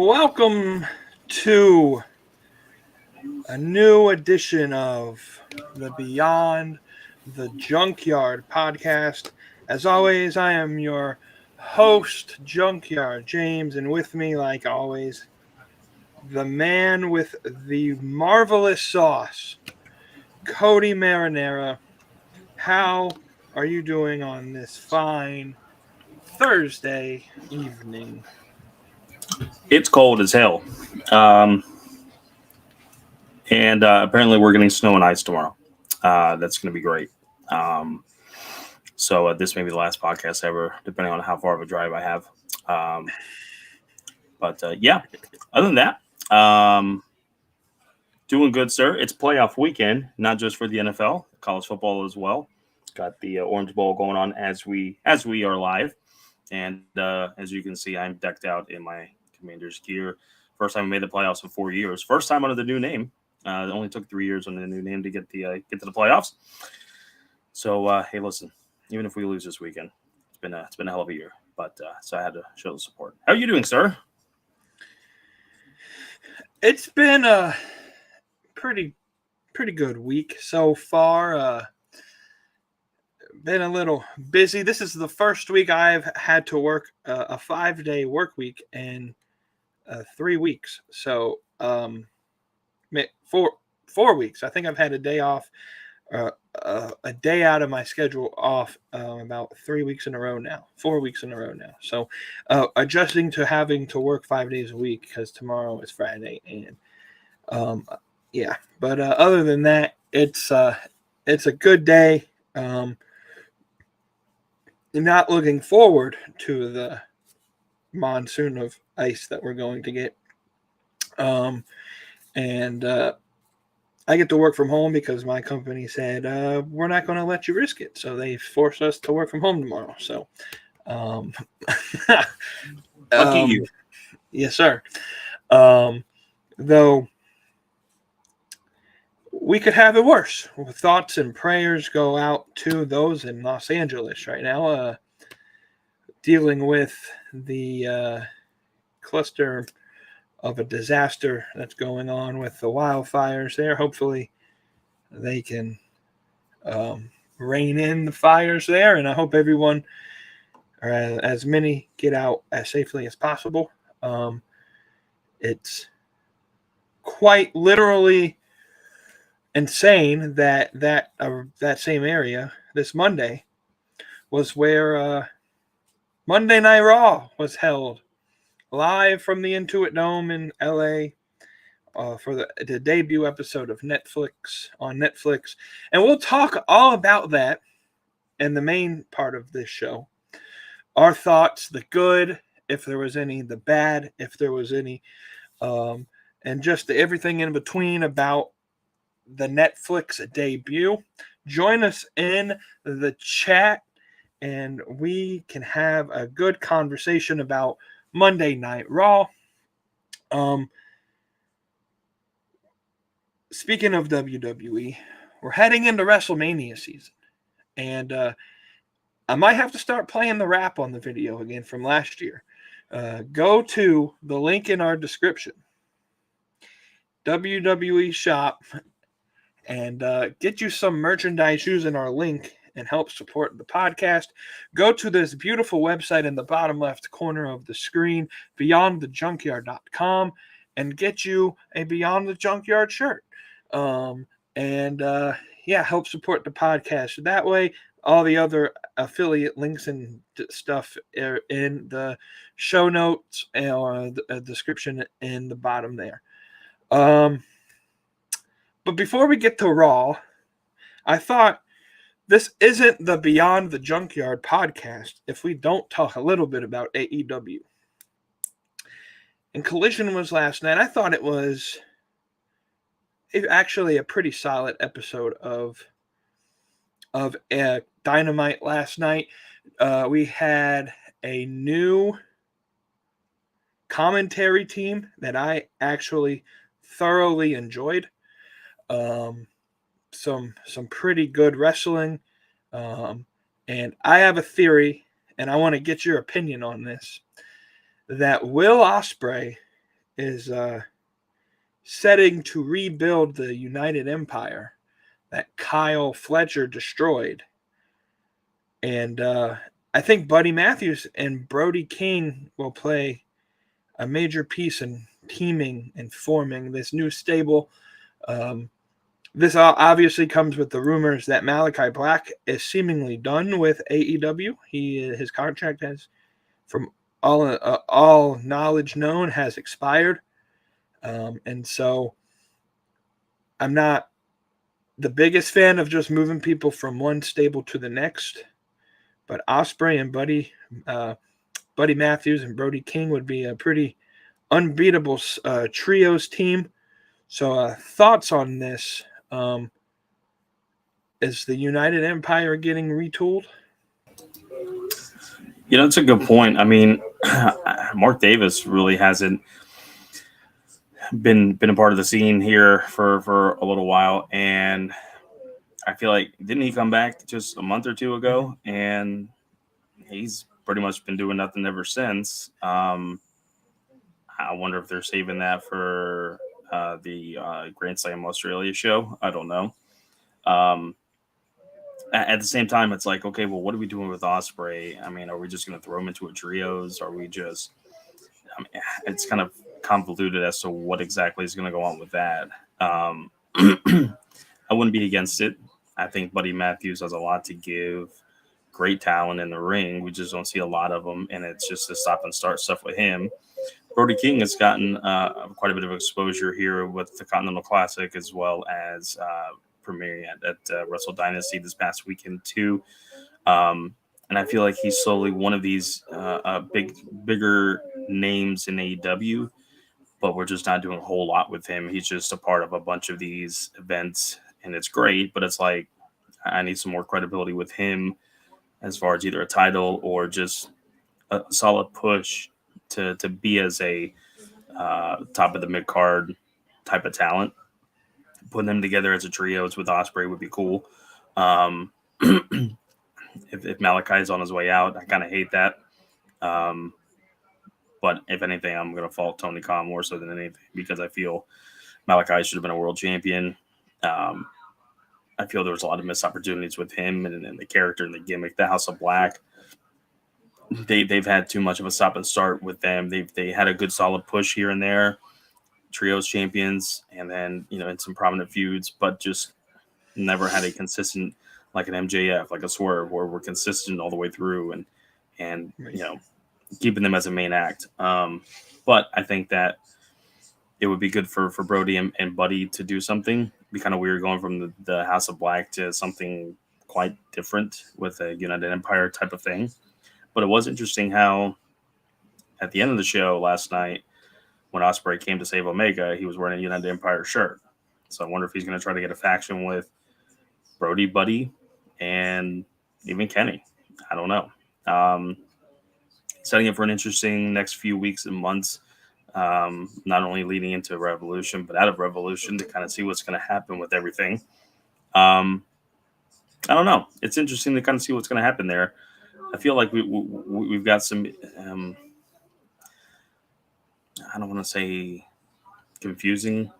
Welcome to a new edition of the Beyond the Junkyard podcast. As always, I am your host, Junkyard James, and with me, like always, the man with the marvelous sauce, Cody Marinara. How are you doing on this fine Thursday evening? It's cold as hell. And apparently we're getting snow and ice tomorrow. That's going to be great. So this may be the last podcast ever, depending on how far of a drive I have. Yeah, other than that, doing good, sir. It's playoff weekend, not just for the NFL, college football as well. Got the Orange Bowl going on as we are live. And as you can see, I'm decked out in my Commanders gear. First time I made the playoffs in 4 years. First time under the new name. It only took 3 years under the new name to get to the playoffs. So hey, listen, even if we lose this weekend, it's been a hell of a year. But so I had to show the support. How are you doing, sir? It's been a pretty good week so far. Been a little busy. This is the first week I've had to work a 5-day work week in 3 weeks. So 4 weeks. I think I've had a day off, a day out of my schedule off about 3 weeks in a row now. 4 weeks in a row now. So adjusting to having to work 5 days a week because tomorrow is Friday. And yeah, but other than that, it's a good day. Not looking forward to the monsoon of ice that we're going to get. And I get to work from home because my company said, we're not going to let you risk it. So they forced us to work from home tomorrow. So, Lucky you. Yes, sir. Though we could have it worse. Thoughts and prayers go out to those in Los Angeles right now, dealing with the cluster of a disaster that's going on with the wildfires there. Hopefully they can rein in the fires there, and I hope everyone, or as many, get out as safely as possible. It's quite literally insane that same area this Monday was where Monday Night Raw was held live from the Intuit Dome in LA for the debut episode of Netflix on Netflix. And we'll talk all about that in the main part of this show. Our thoughts, the good, if there was any, the bad, if there was any, and just everything in between about the Netflix debut. Join us in the chat and we can have a good conversation about Monday Night Raw. Speaking of WWE, we're heading into WrestleMania season, and I might have to start playing the rap on the video again from last year. Go to the link in our description, WWE shop, and get you some merchandise using our link and help support the podcast. Go to this beautiful website in the bottom left corner of the screen, beyondthejunkyard.com, and get you a Beyond the Junkyard shirt. Help support the podcast that way. All the other affiliate links and stuff are in the show notes or the description in the bottom there. But before we get to Raw, I thought this isn't the Beyond the Junkyard podcast if we don't talk a little bit about AEW. And Collision was last night. I thought it was actually a pretty solid episode of Dynamite last night. We had a new commentary team that I actually thoroughly enjoyed. Some pretty good wrestling. And I have a theory, and I want to get your opinion on this, that Will Ospreay is setting to rebuild the United Empire that Kyle Fletcher destroyed. And I think Buddy Matthews and Brody King will play a major piece in teaming and forming this new stable. This obviously comes with the rumors that Malachi Black is seemingly done with AEW. His contract has, from all knowledge known, has expired. And so I'm not the biggest fan of just moving people from one stable to the next. But Ospreay and Buddy Matthews and Brody King would be a pretty unbeatable trios team. So thoughts on this? Is the United Empire getting retooled? It's a good point. I mean, Mark Davis really hasn't been a part of the scene here for a little while, and I feel like, didn't he come back just a month or two ago? And he's pretty much been doing nothing ever since. I wonder if they're saving that for the Grand Slam Australia show. I don't know. At the same time, it's like, okay, well, what are we doing with Ospreay? I mean, are we just going to throw him into a trios? Are we just? I mean, it's kind of convoluted as to what exactly is going to go on with that. I wouldn't be against it. I think Buddy Matthews has a lot to give. Great talent in the ring. We just don't see a lot of them, and it's just the stop and start stuff with him. Brody King has gotten quite a bit of exposure here with the Continental Classic, as well as premiering at Wrestle Dynasty this past weekend too. And I feel like he's slowly one of these bigger names in AEW, but we're just not doing a whole lot with him. He's just a part of a bunch of these events, and it's great, but it's like, I need some more credibility with him as far as either a title or just a solid push to be as a top of the mid card type of talent. Putting them together as a trios with Ospreay would be cool. If Malachi's on his way out, I kind of hate that. But if anything, I'm going to fault Tony Khan more so than anything, because I feel Malachi should have been a world champion. I feel there was a lot of missed opportunities with him and the character and the gimmick. The House of Black, they've had too much of a stop and start with them. They had a good solid push here and there, trios champions, and then in some prominent feuds, but just never had a consistent, like an MJF, like a Swerve, where we're consistent all the way through and keeping them as a main act. But I think that it would be good for Brody and Buddy to do something. It'd be kind of weird going from the House of Black to something quite different with a United Empire type of thing. But it was interesting how at the end of the show last night, when Ospreay came to save Omega, he was wearing a United Empire shirt. So I wonder if he's going to try to get a faction with Brody, Buddy, and even Kenny. I don't know. Setting up for an interesting next few weeks and months, not only leading into Revolution, but out of Revolution, to kind of see what's going to happen with everything. I don't know. It's interesting to kind of see what's going to happen there. I feel like we've got some, I don't want to say confusing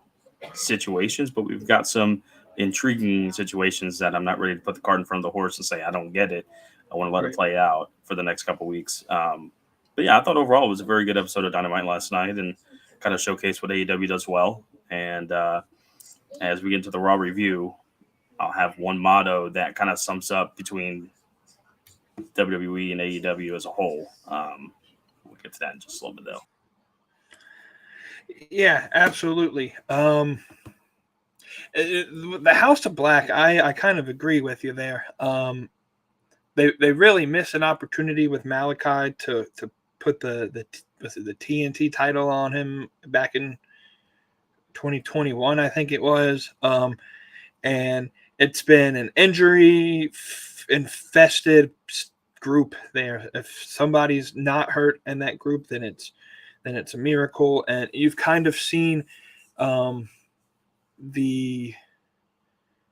situations, but we've got some intriguing situations that I'm not ready to put the cart in front of the horse and say, I don't get it. I want to let it play out for the next couple of weeks. But yeah, I thought overall it was a very good episode of Dynamite last night and kind of showcased what AEW does well. And as we get into the Raw review, I'll have one motto that kind of sums up between WWE and AEW as a whole. We'll get to that in just a little bit, though. Yeah, absolutely. The House of Black, I kind of agree with you there. They really miss an opportunity with Malachi to put the TNT title on him back in 2021, I think it was. And it's been an injury infested group there. If somebody's not hurt in that group, then it's a miracle. And you've kind of seen the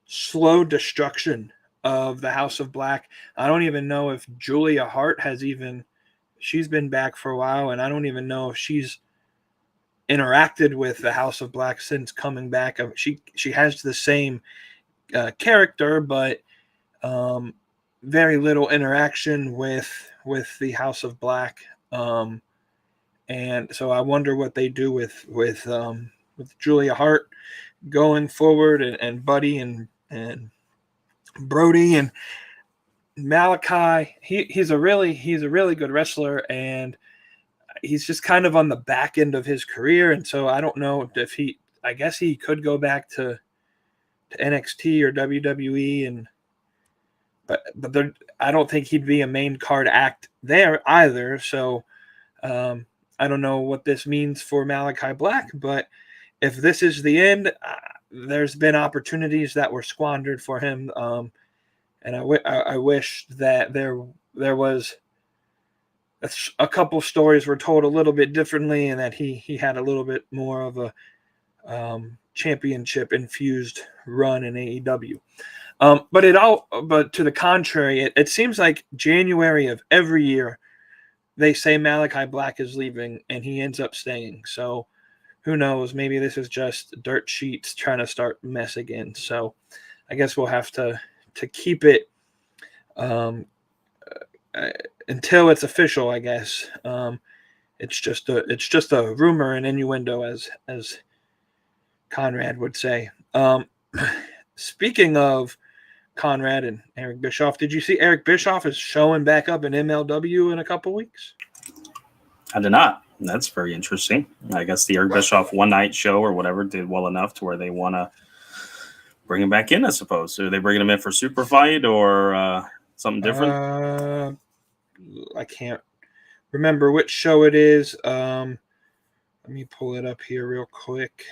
slow destruction of the House of Black. I don't even know if Julia Hart she's been back for a while, and I don't even know if she's interacted with the House of Black since coming back. She has the same character, but very little interaction with the House of Black. And so I wonder what they do with Julia Hart going forward, and Buddy and Brody and Malachi. He's a really good wrestler, and he's just kind of on the back end of his career. And so I don't know if I guess he could go back to NXT or WWE, but I don't think he'd be a main card act there either. So I don't know what this means for Malachi Black, but if this is the end, there's been opportunities that were squandered for him, and I wish that there was a couple stories were told a little bit differently, and that he had a little bit more of a championship infused run in AEW. But to the contrary, it seems like January of every year they say Malachi Black is leaving and he ends up staying. So who knows? Maybe this is just dirt sheets trying to start mess again. So I guess we'll have to keep it until it's official. I guess it's just a rumor and innuendo, as Conrad would say. Speaking of Conrad and Eric Bischoff, did you see Eric Bischoff is showing back up in MLW in a couple weeks? I did not. That's very interesting. I guess the Eric Bischoff one-night show or whatever did well enough to where they want to bring him back in, I suppose. So are they bringing him in for Super Fight or something different? I can't remember which show it is. Let me pull it up here real quick.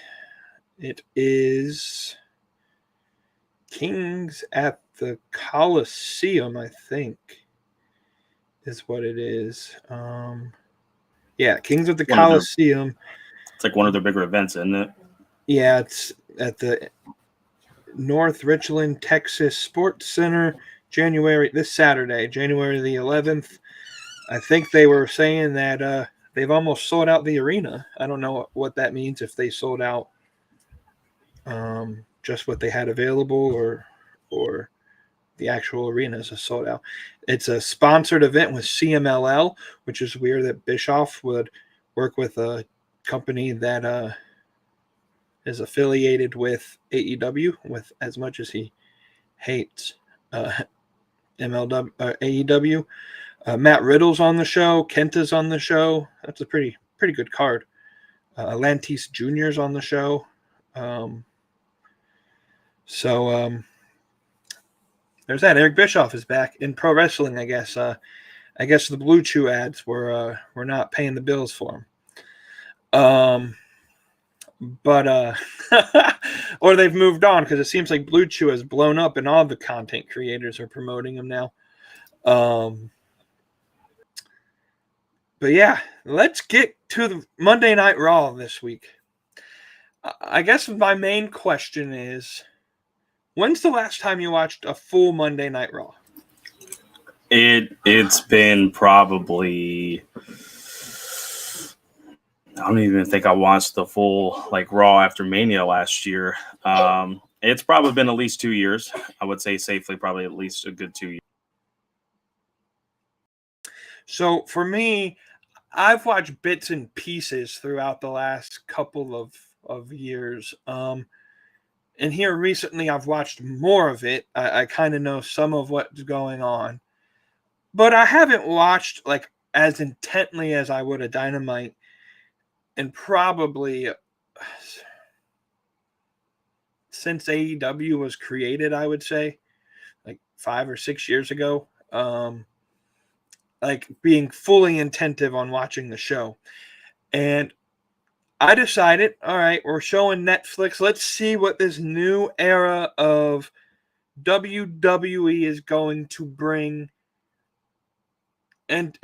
It is Kings at the Coliseum, I think, is what it is. Yeah, Kings at the Coliseum. It's like one of their bigger events, isn't it? Yeah, it's at the North Richland, Texas Sports Center, this Saturday, January the 11th. I think they were saying that they've almost sold out the arena. I don't know what that means, if they sold out just what they had available, or the actual arenas are sold out. It's a sponsored event with CMLL, which is weird that Bischoff would work with a company that is affiliated with AEW, with as much as he hates AEW. Matt Riddle's on the show. Kenta's on the show. That's a pretty good card. Atlantis Jr.'s on the show. There's that. Eric Bischoff is back in pro wrestling, I guess. I guess the Blue Chew ads were not paying the bills for him. But or they've moved on, because it seems like Blue Chew has blown up and all the content creators are promoting him now. But yeah, let's get to the Monday Night Raw this week. I guess my main question is, when's the last time you watched a full Monday Night Raw? It's been probably, I don't even think I watched the full Raw after Mania last year. It's probably been at least 2 years. I would say safely probably at least a good 2 years. So for me, I've watched bits and pieces throughout the last couple of years. And here recently, I've watched more of it. I kind of know some of what's going on. But I haven't watched as intently as I would a Dynamite, and probably since AEW was created, I would say, 5 or 6 years ago. Being fully attentive on watching the show. And I decided, all right, we're showing Netflix. Let's see what this new era of WWE is going to bring. And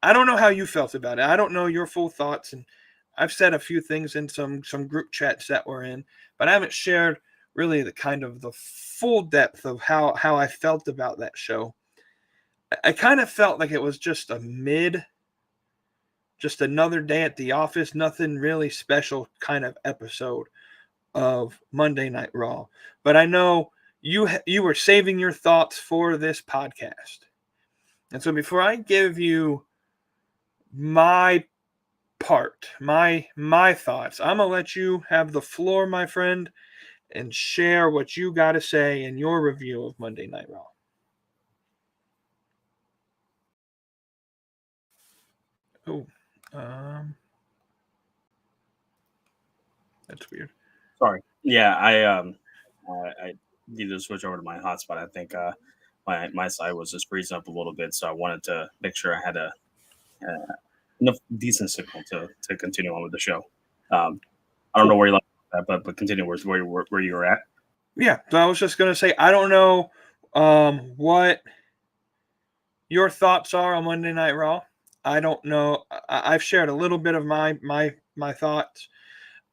I don't know how you felt about it. I don't know your full thoughts. And I've said a few things in some group chats that we're in, but I haven't shared really the kind of the full depth of how I felt about that show. I kind of felt like it was just a just another day at the office, nothing really special kind of episode of Monday Night Raw. But I know you were saving your thoughts for this podcast. And so before I give you my part, my thoughts, I'm going to let you have the floor, my friend, and share what you got to say in your review of Monday Night Raw. Oh, that's weird. Sorry. Yeah, I needed to switch over to my hotspot. I think my side was just freezing up a little bit, so I wanted to make sure I had enough decent signal to continue on with the show. I don't know where you left that, but continue where you were at. Yeah, so I was just going to say, I don't know what your thoughts are on Monday Night Raw. I don't know. I've shared a little bit of my thoughts,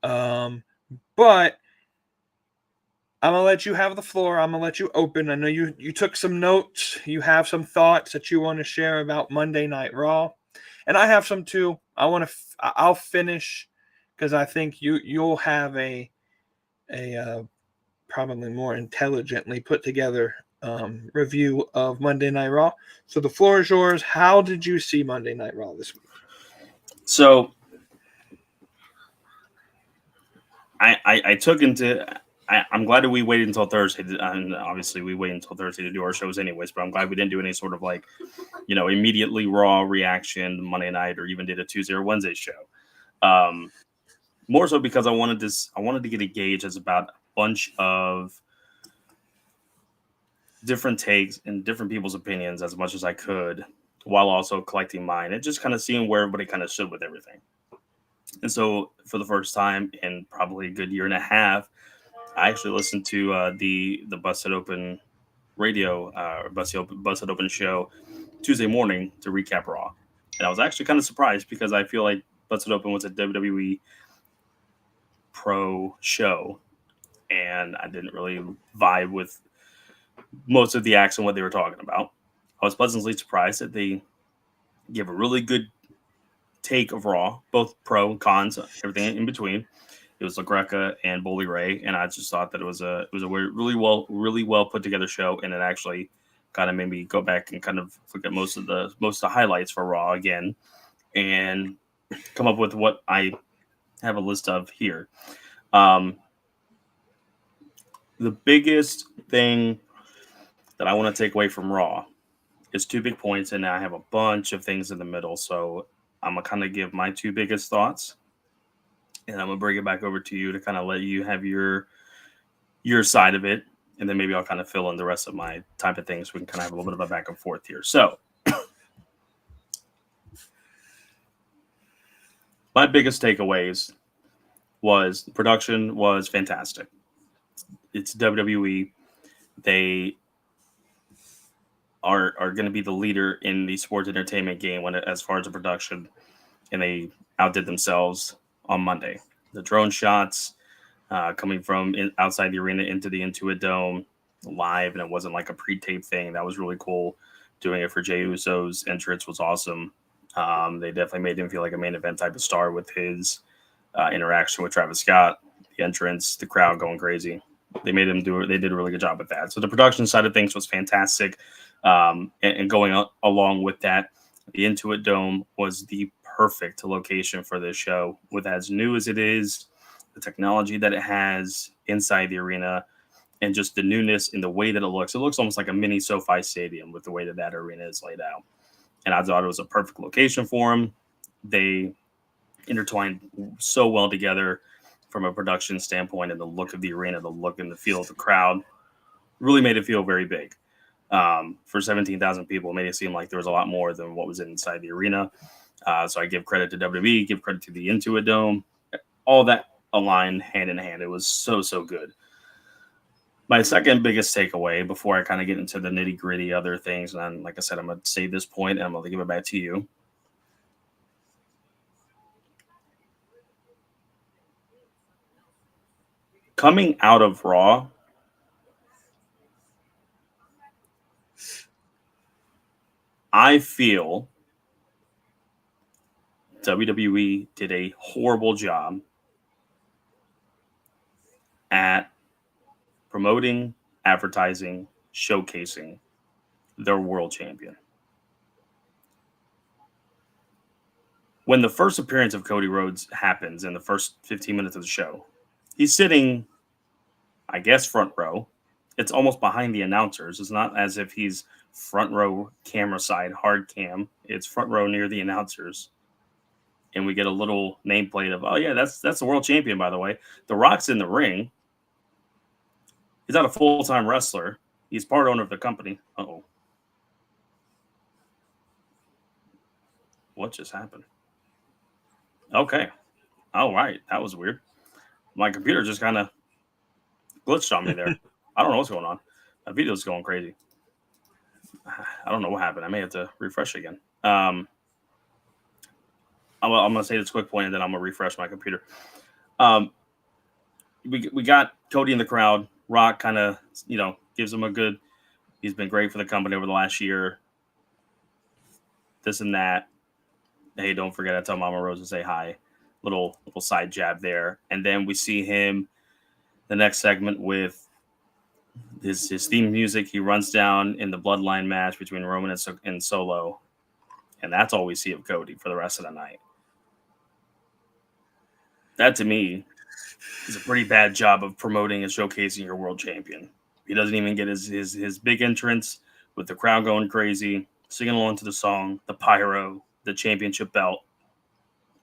but I'm gonna let you have the floor. I'm gonna let you open. I know you took some notes. You have some thoughts that you want to share about Monday Night Raw, and I have some too. I'll finish because I think you'll have a probably more intelligently put together review of Monday Night Raw. So the floor is yours. How did you see Monday Night Raw this week? So I took into. I'm glad that we waited until Thursday, and obviously we wait until Thursday to do our shows anyways, but I'm glad we didn't do any sort of like, immediately Raw reaction Monday night or even did a Tuesday or Wednesday show. More so because I wanted to get a gauge as about a bunch of different takes and different people's opinions as much as I could, while also collecting mine and just kind of seeing where everybody kind of stood with everything. And so for the first time in probably a good year and a half, I actually listened to the Busted Open radio Busted Open show Tuesday morning to recap Raw. And I was actually kind of surprised because I feel like Busted Open was a WWE pro show, and I didn't really vibe with most of the acts and what they were talking about. I was pleasantly surprised that they gave a really good take of Raw, both pro and cons, everything in between. It was LaGreca and Bully Ray, and I just thought that it was a really well put together show, and it actually kind of made me go back and kind of look at most of the highlights for Raw again, and come up with what I have a list of here. The biggest thing that I want to take away from Raw is 2 big points, and I have a bunch of things in the middle, so I'm gonna kind of give my 2 biggest thoughts. And I'm going to bring it back over to you to kind of let you have your side of it. And then maybe I'll kind of fill in the rest of my type of things. We can kind of have a little bit of a back and forth here. So my biggest takeaways was the production was fantastic. It's WWE. They are going to be the leader in the sports entertainment game as far as the production. And they outdid themselves on Monday. The drone shots coming from outside the arena into the Intuit Dome live, and it wasn't like a pre-tape thing. That was really cool. Doing it for Jey Uso's entrance was awesome. They definitely made him feel like a main event type of star with his interaction with Travis Scott, the entrance, the crowd going crazy. They did a really good job with that. So the production side of things was fantastic. And going along with that, the Intuit Dome was the perfect location for this show, with as new as it is, the technology that it has inside the arena, and just the newness in the way that it looks. It looks almost like a mini SoFi Stadium with the way that arena is laid out. And I thought it was a perfect location for them. They intertwined so well together from a production standpoint, and the look of the arena, the look and the feel of the crowd really made it feel very big. For 17,000 people, it made it seem like there was a lot more than what was inside the arena. So I give credit to WWE, give credit to the Intuit Dome. All that aligned hand in hand. It was so good. My second biggest takeaway before I kind of get into the nitty gritty other things, and then, like I said, I'm going to save this point and I'm going to give it back to you. Coming out of Raw, I feel WWE did a horrible job at promoting, advertising, showcasing their world champion. When the first appearance of Cody Rhodes happens in the first 15 minutes of the show, he's sitting, I guess, front row. It's almost behind the announcers. It's not as if he's front row camera side, hard cam. It's front row near the announcers. And we get a little nameplate of, oh, yeah, that's the world champion, by the way. The Rock's in the ring. He's not a full-time wrestler. He's part owner of the company. Uh-oh. What just happened? Okay. All right. That was weird. My computer just kind of glitched on me there. I don't know what's going on. My video's going crazy. I don't know what happened. I may have to refresh again. I'm going to say this quick point, and then I'm going to refresh my computer. We got Cody in the crowd. Rock kind of, gives him a good – he's been great for the company over the last year. This and that. Hey, don't forget to tell Mama Rose to say hi. Little side jab there. And then we see him the next segment with his theme music. He runs down in the bloodline match between Roman and Solo. And that's all we see of Cody for the rest of the night. That, to me, is a pretty bad job of promoting and showcasing your world champion. He doesn't even get his big entrance with the crowd going crazy, singing along to the song, the pyro, the championship belt.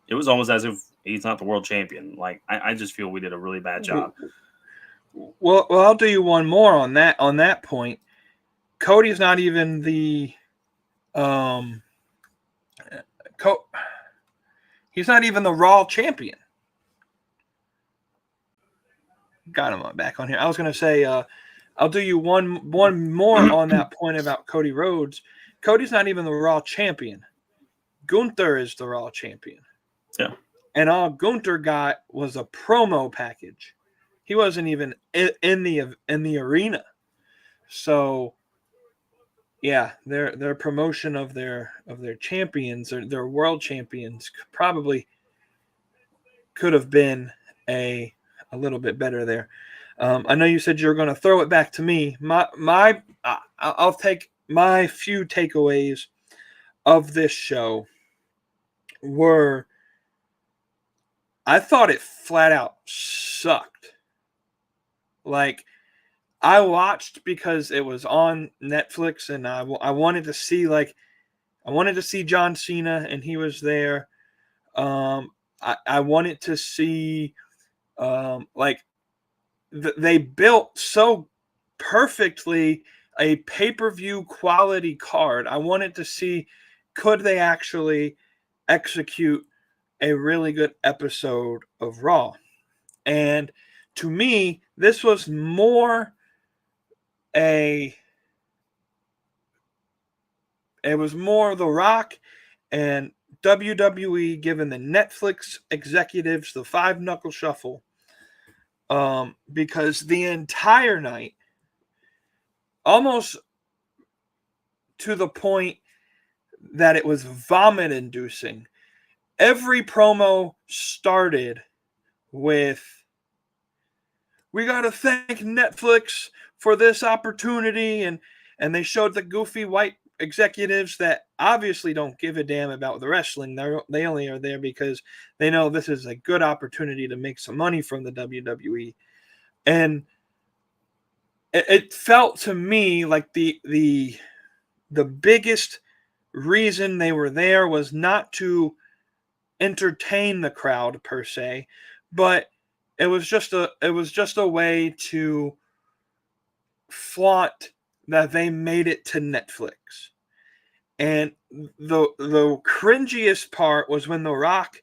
It was almost as if he's not the world champion. Like, I just feel we did a really bad job. Well, I'll do you one more on that point. Cody's not even the he's not even the Raw champion. Got him back on here. I was going to say, I'll do you one more on that point about Cody Rhodes. Cody's not even the Raw champion. Gunther is the Raw champion. Yeah. And all Gunther got was a promo package. He wasn't even in the arena. So, yeah, their promotion of their champions or their world champions probably could have been a little bit better there. I know you said you were going to throw it back to me. I'll take my few takeaways of this show were, I thought it flat out sucked. Like, I watched because it was on Netflix, and I wanted to see John Cena, and he was there. I wanted to see they built so perfectly a pay-per-view quality card. I wanted to see, could they actually execute a really good episode of Raw? And to me, this was more The Rock and WWE giving the Netflix executives the 5-knuckle shuffle, because the entire night, almost to the point that it was vomit-inducing, every promo started with, "We got to thank Netflix for this opportunity," and they showed the goofy white executives that obviously don't give a damn about the wrestling. They only are there because they know this is a good opportunity to make some money from the WWE. And it felt to me like the biggest reason they were there was not to entertain the crowd per se, but it was just a way to flaunt that they made it to Netflix. And the cringiest part was when The Rock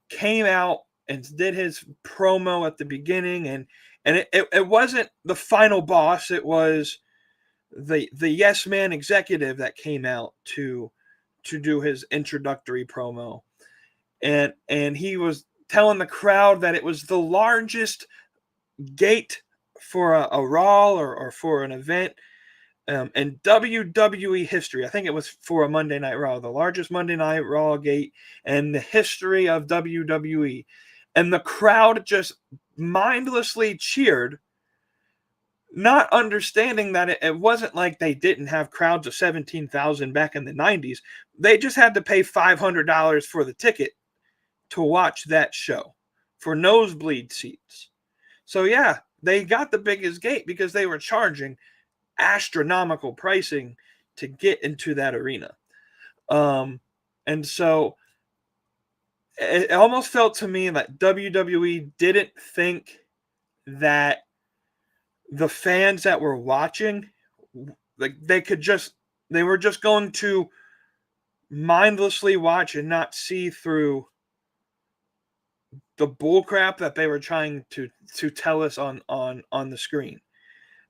came out and did his promo at the beginning, and it wasn't the final boss, it was the Yes Man executive that came out to do his introductory promo. And he was telling the crowd that it was the largest gate for a Raw or for an event in WWE history. I think it was for a Monday Night Raw, the largest Monday Night Raw gate in the history of WWE. And the crowd just mindlessly cheered, not understanding that it wasn't like they didn't have crowds of 17,000 back in the 90s. They just had to pay $500 for the ticket to watch that show for nosebleed seats. So yeah, they got the biggest gate because they were charging astronomical pricing to get into that arena. And so it almost felt to me like WWE didn't think that the fans that were watching, like they were just going to mindlessly watch and not see through the bullcrap that they were trying to tell us on the screen.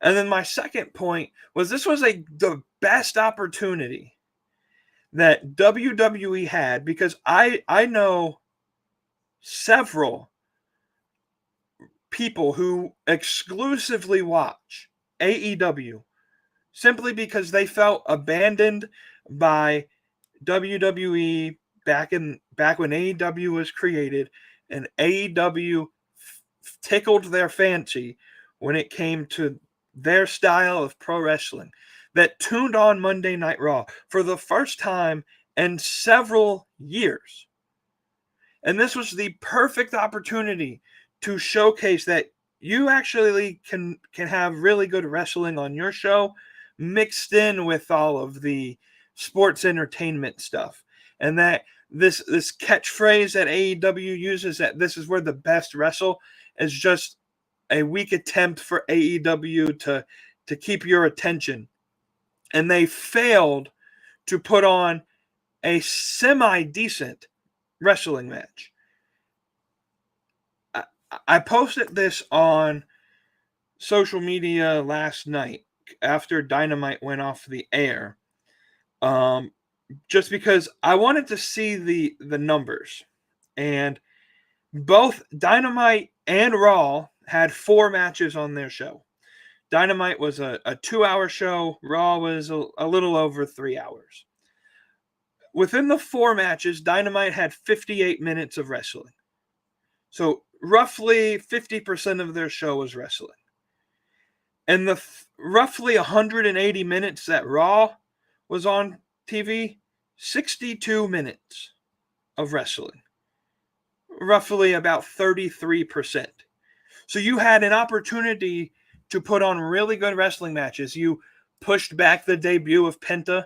And then my second point was this was the best opportunity that WWE had, because I know several people who exclusively watch AEW simply because they felt abandoned by WWE back when AEW was created, and AEW tickled their fancy when it came to their style of pro wrestling, that tuned on Monday Night Raw for the first time in several years. And this was the perfect opportunity to showcase that you actually can have really good wrestling on your show mixed in with all of the sports entertainment stuff. And that this catchphrase that AEW uses, that this is where the best wrestle, is just a weak attempt for AEW to keep your attention. And they failed to put on a semi-decent wrestling match. I posted this on social media last night after Dynamite went off the air, just because I wanted to see the numbers. And both Dynamite and Raw had 4 matches on their show. Dynamite was a 2-hour show. Raw was a little over 3 hours. Within the 4 matches, Dynamite had 58 minutes of wrestling. So roughly 50% of their show was wrestling. And the roughly 180 minutes that Raw was on TV, 62 minutes of wrestling. Roughly about 33%. So you had an opportunity to put on really good wrestling matches. You pushed back the debut of Penta.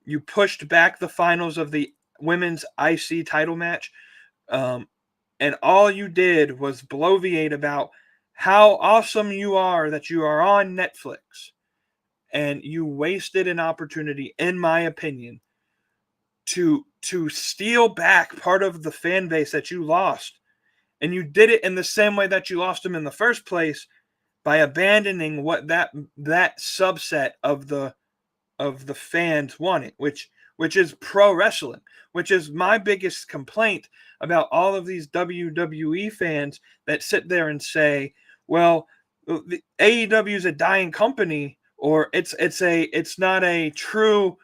You pushed back the finals of the women's IC title match. And all you did was bloviate about how awesome you are that you are on Netflix. And you wasted an opportunity, in my opinion, to steal back part of the fan base that you lost. And you did it in the same way that you lost them in the first place, by abandoning what that subset of the fans wanted, which is pro wrestling, which is my biggest complaint about all of these WWE fans that sit there and say, well, the AEW is a dying company, or it's not a true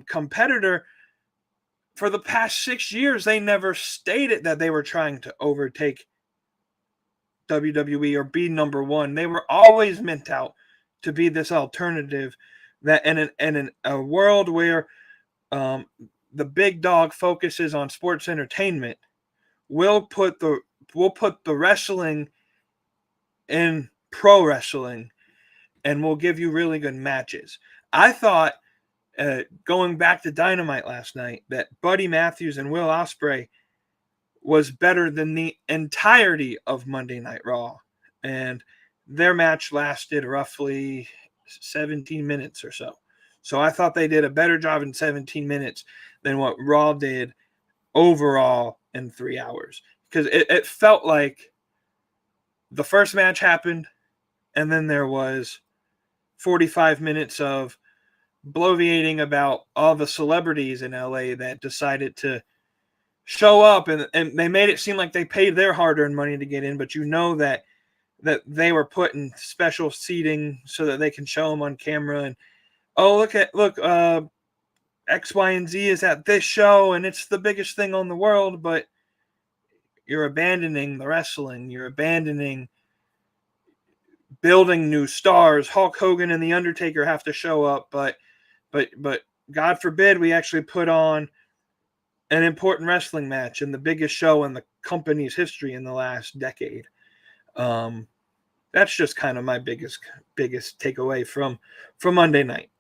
competitor. For the past 6 years, they never stated that they were trying to overtake WWE or be number one. They were always meant out to be this alternative, that in a world where the big dog focuses on sports entertainment, we'll put the wrestling in pro wrestling, and we'll give you really good matches. I thought, going back to Dynamite last night, that Buddy Matthews and Will Ospreay was better than the entirety of Monday Night Raw. And their match lasted roughly 17 minutes or so. So I thought they did a better job in 17 minutes than what Raw did overall in 3 hours. Because it felt like the first match happened, and then there was 45 minutes of bloviating about all the celebrities in LA that decided to show up, and they made it seem like they paid their hard-earned money to get in, but you know that that they were putting special seating so that they can show them on camera. And look, X, Y, and Z is at this show, and it's the biggest thing on the world. But you're abandoning the wrestling. You're abandoning building new stars. Hulk Hogan and The Undertaker have to show up, but God forbid we actually put on an important wrestling match in the biggest show in the company's history in the last decade. That's just kind of my biggest takeaway from Monday night.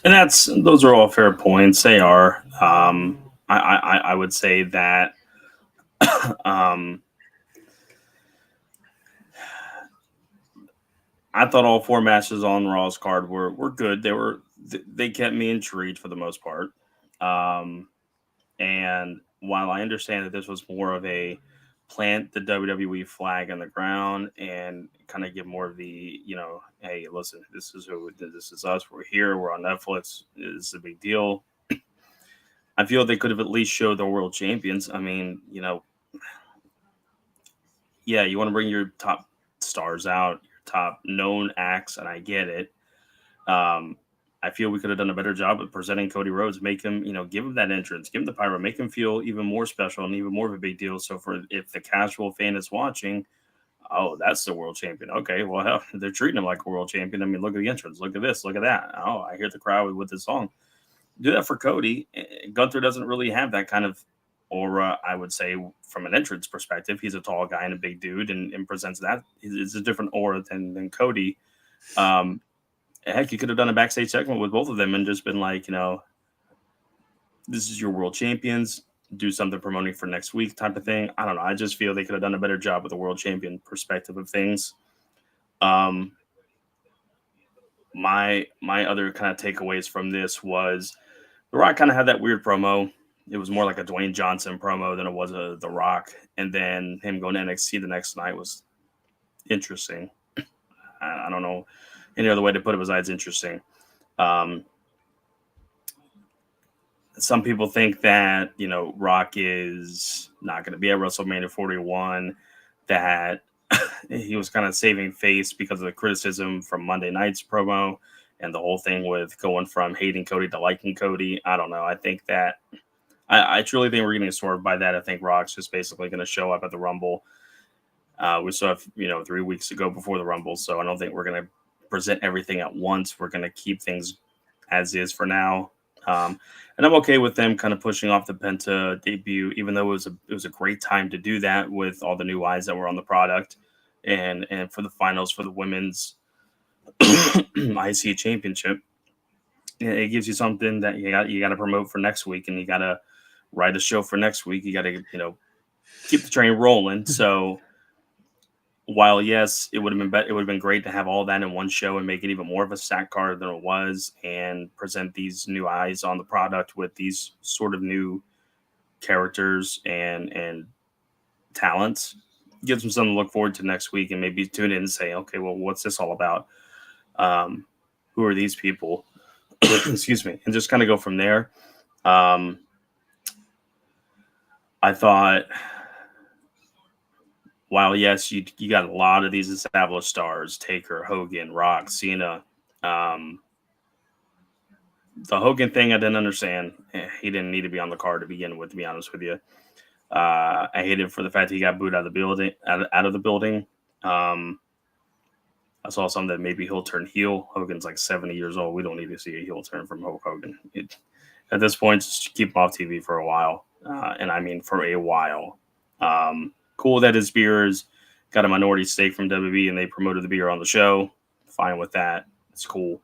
And those are all fair points. They are. I would say that I thought all 4 matches on Raw's card were good. They kept me intrigued for the most part. And while I understand that this was more of a plant the WWE flag on the ground and kind of give more of the, hey, listen, this is us. We're here. We're on Netflix. It's a big deal. I feel they could have at least showed the world champions. I mean, yeah, you want to bring your top stars out, your top known acts, and I get it. I feel we could have done a better job of presenting Cody Rhodes, make him, give him that entrance, give him the pyro, make him feel even more special and even more of a big deal. So if the casual fan is watching, oh, that's the world champion. Okay, well, they're treating him like a world champion. I mean, look at the entrance, look at this, look at that. Oh, I hear the crowd with this song. Do that for Cody. Gunther doesn't really have that kind of aura, I would say, from an entrance perspective. He's a tall guy and a big dude and presents that. It's a different aura than Cody. Heck, you could have done a backstage segment with both of them and just been like, this is your world champions. Do something promoting for next week type of thing. I don't know. I just feel they could have done a better job with the world champion perspective of things. My other kind of takeaways from this was The Rock kind of had that weird promo. It was more like a Dwayne Johnson promo than it was The Rock. And then him going to NXT the next night was interesting. I don't know any other way to put it besides interesting. Some people think that, Rock is not going to be at WrestleMania 41, that he was kind of saving face because of the criticism from Monday night's promo and the whole thing with going from hating Cody to liking Cody. I don't know. I think that I truly think we're getting swerved by that. I think Rock's just basically going to show up at the Rumble. We still have, 3 weeks to go before the Rumble, so I don't think we're going to present everything at once. We're going to keep things as is for now. And I'm okay with them kind of pushing off the Penta debut, even though it was a great time to do that with all the new eyes that were on the product, and for the finals for the women's IC championship. It gives you something that you got to promote for next week, and you got to write a show for next week. You got to keep the train rolling. So while yes, it would have been great to have all that in one show and make it even more of a stack card than it was, and present these new eyes on the product with these sort of new characters and talents. Gives them something to look forward to next week, and maybe tune in and say, okay, well, what's this all about? Who are these people? Excuse me, and just kind of go from there. I thought, while yes, you got a lot of these established stars, Taker, Hogan, Rock, Cena. The Hogan thing I didn't understand. He didn't need to be on the card to begin with, to be honest with you. I hated for the fact that he got booed out of the building. I saw something that maybe he'll turn heel. Hogan's like 70 years old. We don't need to see a heel turn from Hulk Hogan. At this point, just keep him off TV for a while. And I mean for a while. Cool that his beers got a minority stake from WWE and they promoted the beer on the show. Fine with that. It's cool.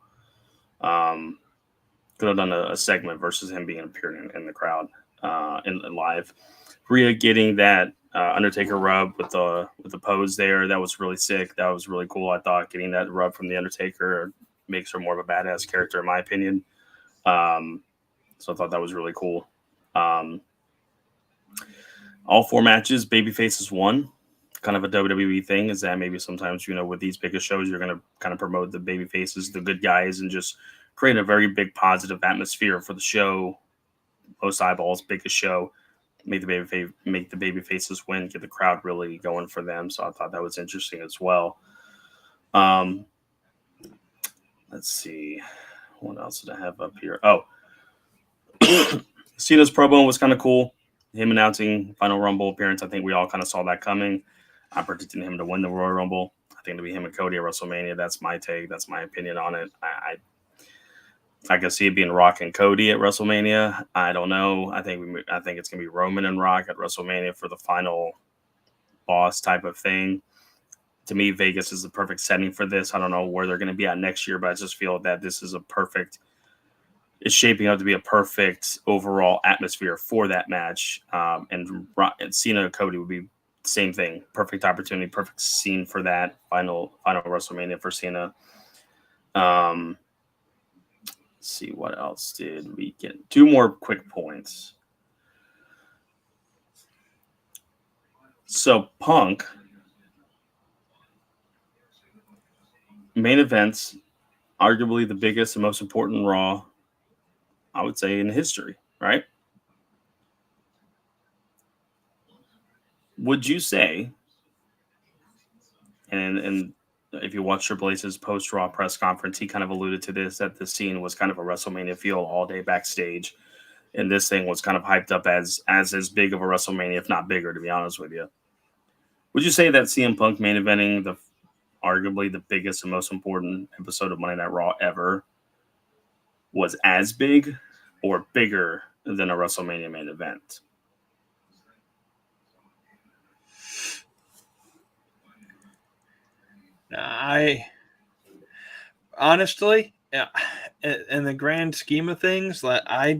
Could have done a segment versus him being appearing in the crowd in live. Rhea getting that Undertaker rub with the pose there, that was really sick. That was really cool. I thought getting that rub from the Undertaker makes her more of a badass character, in my opinion. So I thought that was really cool. All 4 matches, babyfaces won. Kind of a WWE thing is that maybe sometimes, with these biggest shows, you're going to kind of promote the babyfaces, the good guys, and just create a very big positive atmosphere for the show. Most eyeballs, biggest show. make the baby faces win, get the crowd really going for them. So I thought that was interesting as well. Let's see, what else did I have up here? Oh, Cena's promo was kind of cool. Him announcing Final Rumble appearance. I think we all kind of saw that coming. I'm predicting him to win the Royal Rumble. I think it'll be him and Cody at WrestleMania. That's my take. That's my opinion on it. I can see it being Rock and Cody at WrestleMania. I don't know. I think it's gonna be Roman and Rock at WrestleMania for the final boss type of thing. To me, Vegas is the perfect setting for this. I don't know where they're going to be at next year, but I just feel that this is it's shaping up to be a perfect overall atmosphere for that match. And Cena and Cody would be the same thing. Perfect opportunity, perfect scene for that final WrestleMania for Cena. Let's see, what else did we get? 2 more quick points. So Punk main events, arguably the biggest and most important Raw, I would say, in history, right? Would you say, and if you watch Triple H's post-Raw press conference, he kind of alluded to this, that the scene was kind of a WrestleMania feel all day backstage, and this thing was kind of hyped up as big of a WrestleMania, if not bigger, to be honest with you. Would you say that CM Punk main eventing arguably the biggest and most important episode of Monday Night Raw ever was as big or bigger than a WrestleMania main event? I honestly, in the grand scheme of things, I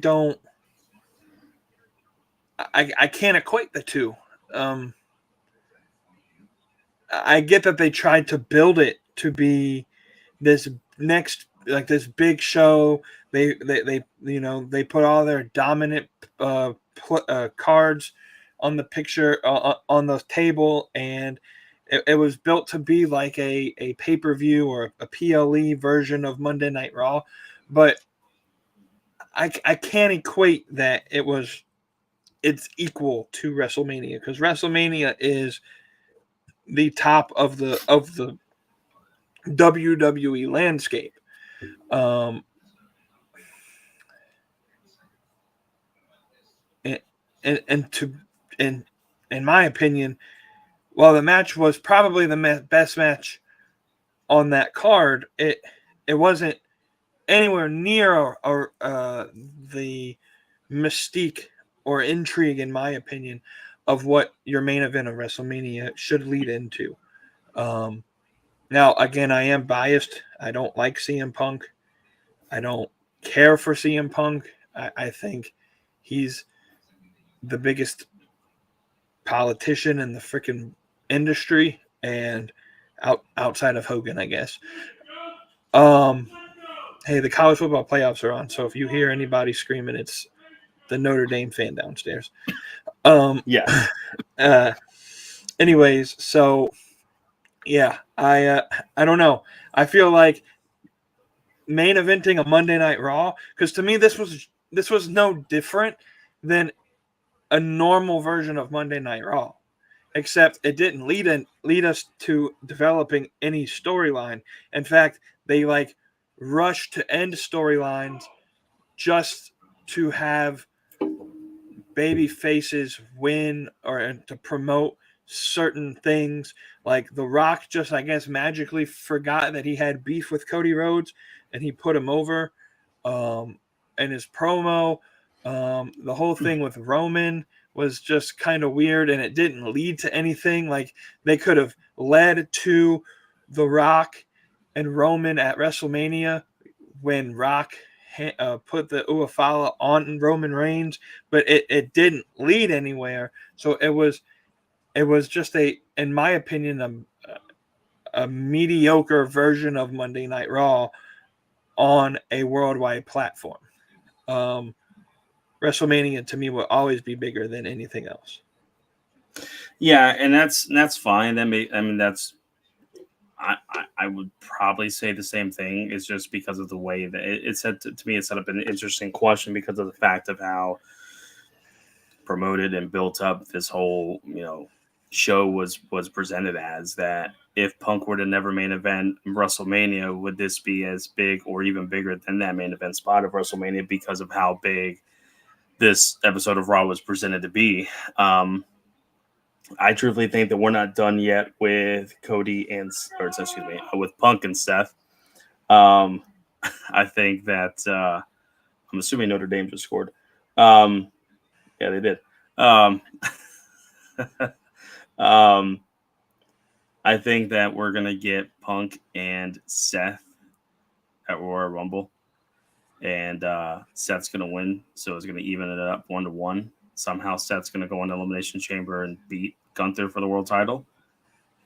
can't equate the two. I get that they tried to build it to be this this big show. They put all their dominant cards on the picture on the table, and it was built to be like a pay-per-view or a PLE version of Monday Night Raw. But I can't equate that it's equal to WrestleMania, because WrestleMania is the top of the WWE landscape. And in my opinion, while the match was probably the best match on that card, it wasn't anywhere near the mystique or intrigue, in my opinion, of what your main event of WrestleMania should lead into. Now, again, I am biased. I don't like CM Punk. I don't care for CM Punk. I think he's the biggest politician in the freaking industry, and outside of Hogan, I guess. Hey, the college football playoffs are on, so if you hear anybody screaming, it's the Notre Dame fan downstairs. Yeah. Anyways, so yeah, I don't know. I feel like main eventing a Monday Night Raw, because to me this was no different than a normal version of Monday Night Raw, except it didn't lead us to developing any storyline. In fact, they rushed to end storylines just to have baby faces win or to promote certain things. Like The Rock just, I guess, magically forgot that he had beef with Cody Rhodes, and he put him over. In his promo, the whole thing with Roman was just kind of weird, and it didn't lead to anything. Like, they could have led to The Rock and Roman at WrestleMania when Rock put the Uafala on Roman Reigns, but it didn't lead anywhere. So it was just in my opinion, a mediocre version of Monday Night Raw on a worldwide platform. WrestleMania to me will always be bigger than anything else. Yeah, and that's fine. I would probably say the same thing. It's just because of the way that it set to me. It set up an interesting question because of the fact of how promoted and built up, this whole show was presented as, that if Punk were to never main event WrestleMania, would this be as big or even bigger than that main event spot of WrestleMania because of how big this episode of Raw was presented to be? I truthfully think that we're not done yet with with Punk and Seth. I think that I'm assuming Notre Dame just scored. Yeah, they did. I think that we're gonna get Punk and Seth at Royal Rumble, and Seth's gonna win, so it's gonna even it up 1-1. Somehow Seth's gonna go in the Elimination Chamber and beat Gunther for the world title,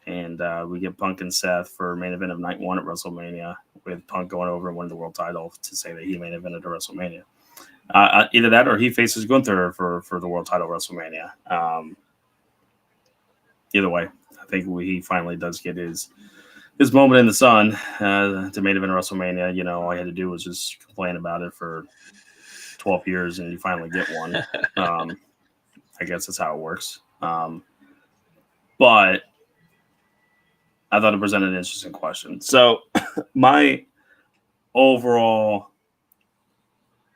and we get Punk and Seth for main event of night 1 at WrestleMania, with Punk going over and winning the world title to say that he main evented at WrestleMania. Either that or he faces Gunther for the world title at WrestleMania. Either way, I think he finally does get his moment in the sun to main event WrestleMania. All he had to do was just complain about it for 12 years, and you finally get one. I guess that's how it works. But I thought it presented an interesting question. So my overall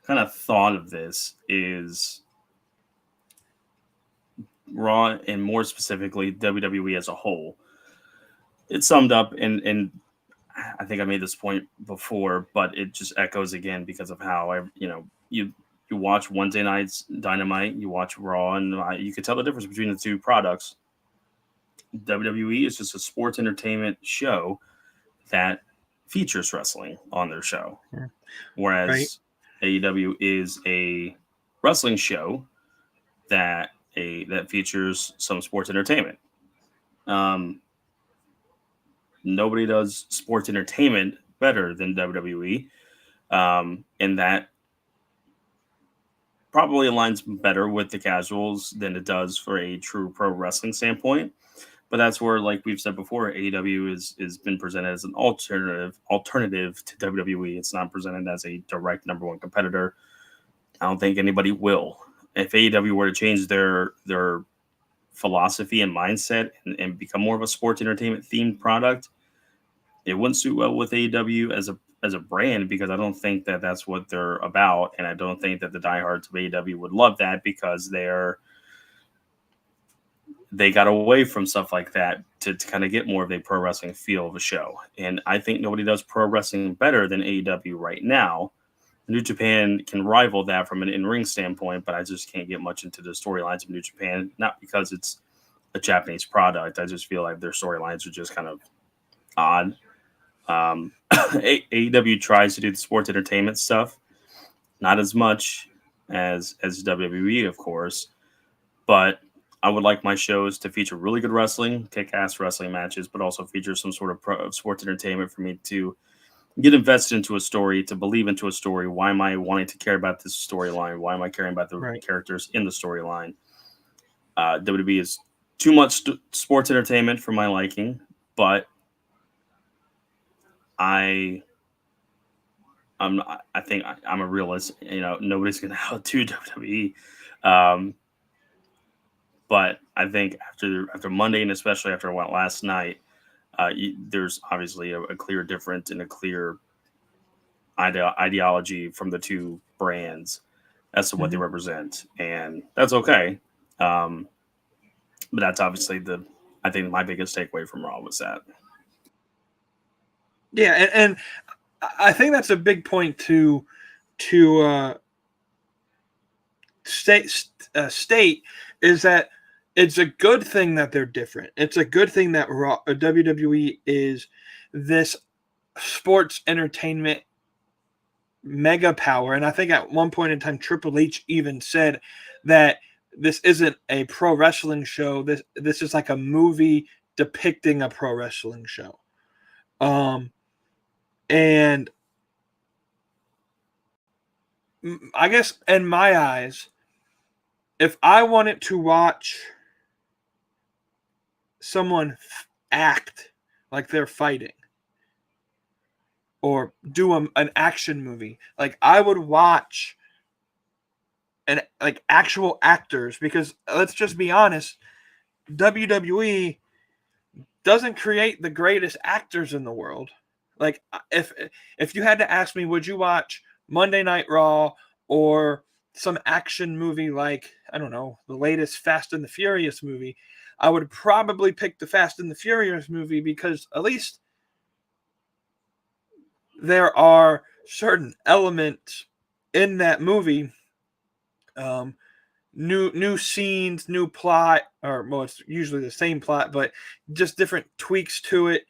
kind of thought of this is Raw, and more specifically WWE as a whole. It's summed up, and I think I made this point before, but it just echoes again because of how you watch Wednesday night's Dynamite, you watch Raw, and you can tell the difference between the two products. WWE is just a sports entertainment show that features wrestling on their show, whereas AEW is a wrestling show that features some sports entertainment. Nobody does sports entertainment better than WWE, and that probably aligns better with the casuals than it does for a true pro wrestling standpoint. But that's where, like we've said before, AEW is been presented as an alternative to WWE. It's not presented as a direct number one competitor. I don't think anybody will. If AEW were to change their philosophy and mindset and become more of a sports entertainment themed product, it wouldn't suit well with AEW as a brand, because I don't think that that's what they're about, and I don't think that the diehards of AEW would love that, because they got away from stuff like that to kind of get more of a pro wrestling feel of a show. And I think nobody does pro wrestling better than AEW right now. New Japan can rival that from an in-ring standpoint, but I just can't get much into the storylines of New Japan, not because it's a Japanese product. I just feel like their storylines are just kind of odd. AEW tries to do the sports entertainment stuff, not as much as WWE, of course, but I would like my shows to feature really good wrestling, kick-ass wrestling matches, but also feature some sort of sports entertainment for me to get invested into a story, to believe into a story. Why am I wanting to care about this storyline? Why am I caring about the characters in the storyline? WWE is too much sports entertainment for my liking, but I think I'm a realist. Nobody's going to outdo WWE. But I think after Monday, and especially after I went last night, there's obviously a clear difference and a clear ideology from the two brands as to what they represent, and that's okay. But that's obviously I think my biggest takeaway from Raw was that. Yeah, and I think that's a big point to state is that it's a good thing that they're different. It's a good thing that WWE is this sports entertainment mega power. And I think at one point in time, Triple H even said that this isn't a pro wrestling show. This is like a movie depicting a pro wrestling show. And I guess in my eyes, if I wanted to watch someone act like they're fighting or do an action movie, like I would watch and like actual actors, because let's just be honest, WWE doesn't create the greatest actors in the world. Like if you had to ask me, would you watch Monday Night Raw or some action movie like, I don't know, the latest Fast and the Furious movie, I would probably pick the Fast and the Furious movie, because at least there are certain elements in that movie, new scenes, new plot, or well, it's usually the same plot, but just different tweaks to it.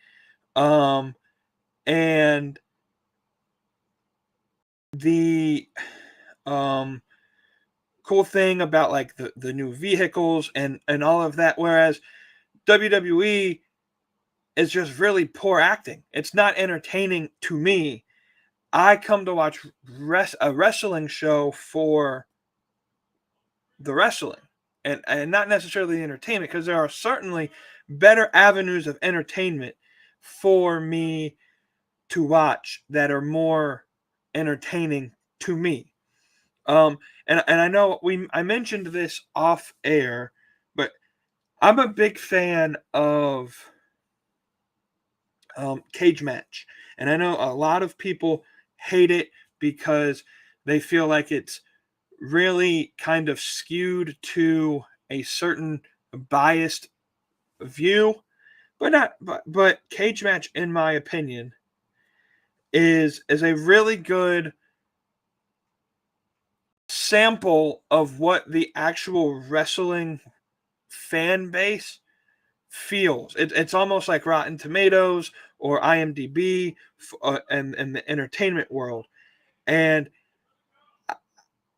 And the cool thing about like the new vehicles and all of that, whereas WWE is just really poor acting. It's not entertaining to me. I come to watch a wrestling show for the wrestling and not necessarily the entertainment, because there are certainly better avenues of entertainment for me to watch that are more entertaining to me. And I know I mentioned this off air, but I'm a big fan of cage match, and I know a lot of people hate it because they feel like it's really kind of skewed to a certain biased view, but cage match, in my opinion, is a really good sample of what the actual wrestling fan base feels. It's almost like Rotten Tomatoes or IMDb and the entertainment world. And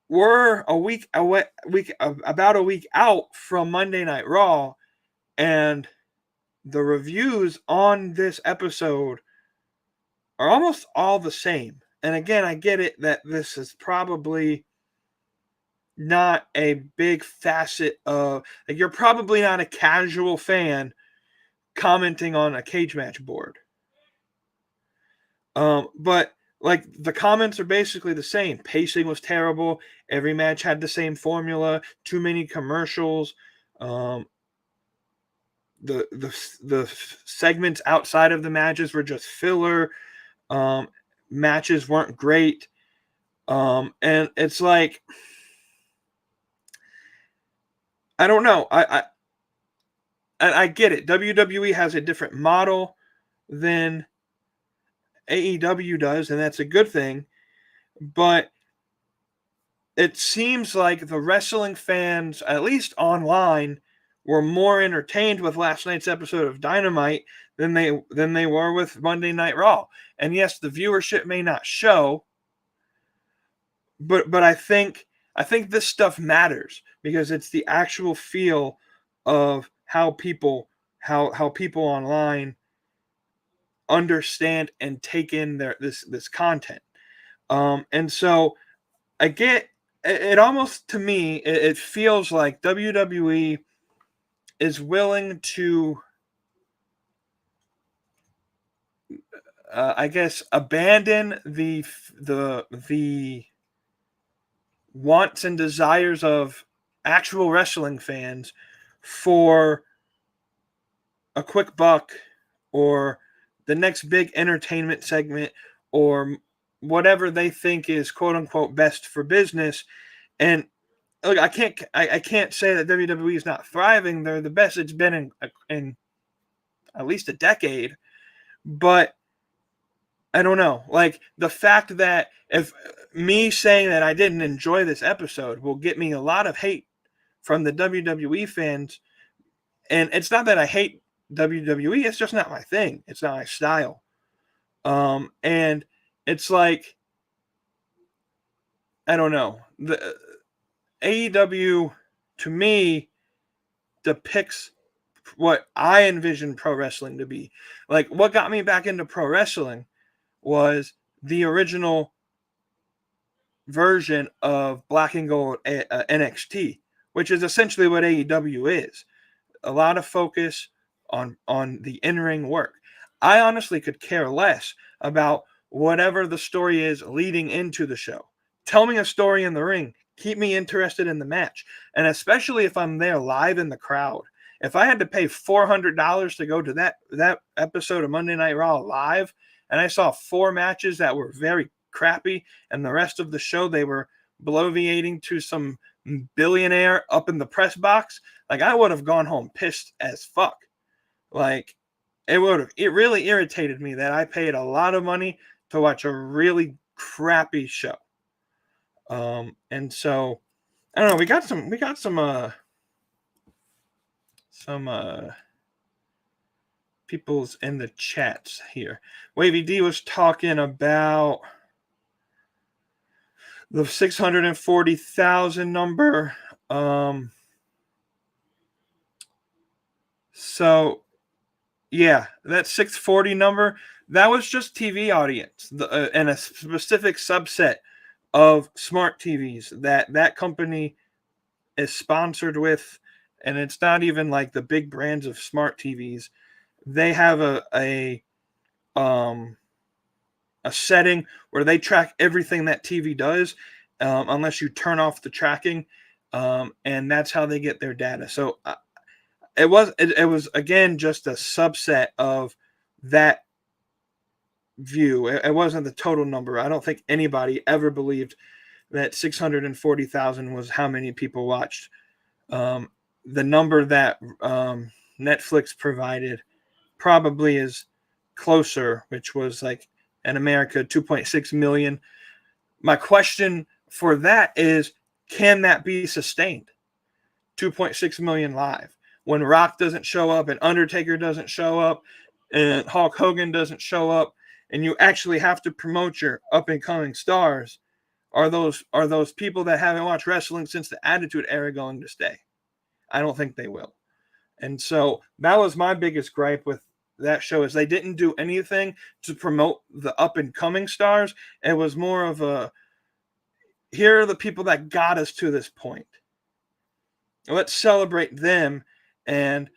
we're about a week out from Monday Night Raw, and the reviews on this episode are almost all the same. And again, I get it that this is probably not a big facet of, like, you're probably not a casual fan commenting on a cage match board. But like the comments are basically the same. Pacing was terrible. Every match had the same formula. Too many commercials. The segments outside of the matches were just filler. Matches weren't great. And it's like, I don't know. I get it. WWE has a different model than AEW does, and that's a good thing. But it seems like the wrestling fans, at least online, were more entertained with last night's episode of Dynamite than they were with Monday Night Raw. And yes, the viewership may not show, but I think this stuff matters, because it's the actual feel of how people online understand and take in this content. And so I get it. Almost, to me, it feels like WWE is willing to I guess abandon the wants and desires of actual wrestling fans for a quick buck, or the next big entertainment segment, or whatever they think is quote unquote best for business. And look, I can't say that WWE is not thriving. They're the best it's been in at least a decade. But I don't know. Like, the fact that if me saying that I didn't enjoy this episode will get me a lot of hate from the WWE fans. And it's not that I hate WWE, it's just not my thing. It's not my style. And it's like, I don't know. The AEW, to me, depicts what I envision pro wrestling to be. Like, what got me back into pro wrestling was the original version of Black and Gold NXT, which is essentially what AEW is. A lot of focus on the in-ring work. I honestly could care less about whatever the story is leading into the show. Tell me a story in the ring. keep me interested in the match. And especially if I'm there live in the crowd. If I had to pay $400 to go to that episode of Monday Night Raw live, and I saw 4 matches that were very crappy, and the rest of the show they were bloviating to some billionaire up in the press box, like I would have gone home pissed as fuck. Like it really irritated me that I paid a lot of money to watch a really crappy show. And so I don't know, we got some people's in the chats here. Wavy D was talking about the 640,000 number. So yeah, that 640 number, that was just TV audience and a specific subset of smart TVs that company is sponsored with. And it's not even like the big brands of smart TVs. They have a setting where they track everything that TV does, unless you turn off the tracking, and that's how they get their data. So it was again just a subset of that view. It wasn't the total number. I don't think anybody ever believed that 640,000 was how many people watched. The number that Netflix provided probably is closer, which was like in America 2.6 million. My question for that is, can that be sustained? 2.6 million live when Rock doesn't show up and Undertaker doesn't show up and Hulk Hogan doesn't show up, and you actually have to promote your up and coming stars. Are those people that haven't watched wrestling since the Attitude Era going to stay? I don't think they will. And so that was my biggest gripe with that show, is they didn't do anything to promote the up and coming stars. It was more of a, here are the people that got us to this point. Let's celebrate them, and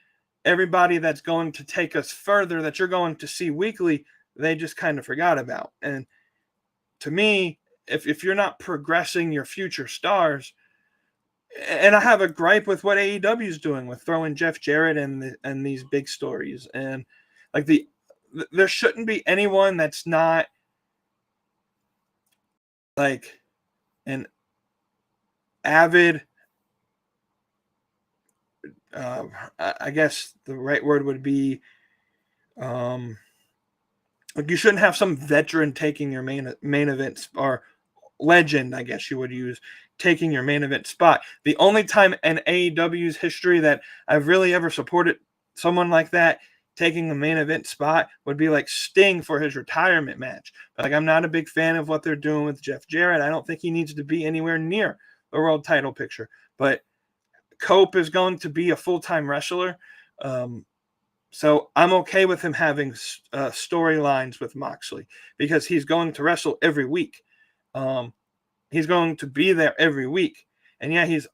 everybody that's going to take us further that you're going to see weekly, they just kind of forgot about. And to me, if you're not progressing your future stars, and I have a gripe with what AEW is doing with throwing Jeff Jarrett and these big stories, and like there shouldn't be anyone that's not like an avid, I guess the right word would be, like you shouldn't have some veteran taking your main event, or legend, I guess you would use, taking your main event spot. The only time in AEW's history that I've really ever supported someone like that taking the main event spot would be like Sting for his retirement match. But like, I'm not a big fan of what they're doing with Jeff Jarrett. I don't think he needs to be anywhere near the world title picture. But Cope is going to be a full-time wrestler. So I'm okay with him having storylines with Moxley, because he's going to wrestle every week. He's going to be there every week. And yeah, he's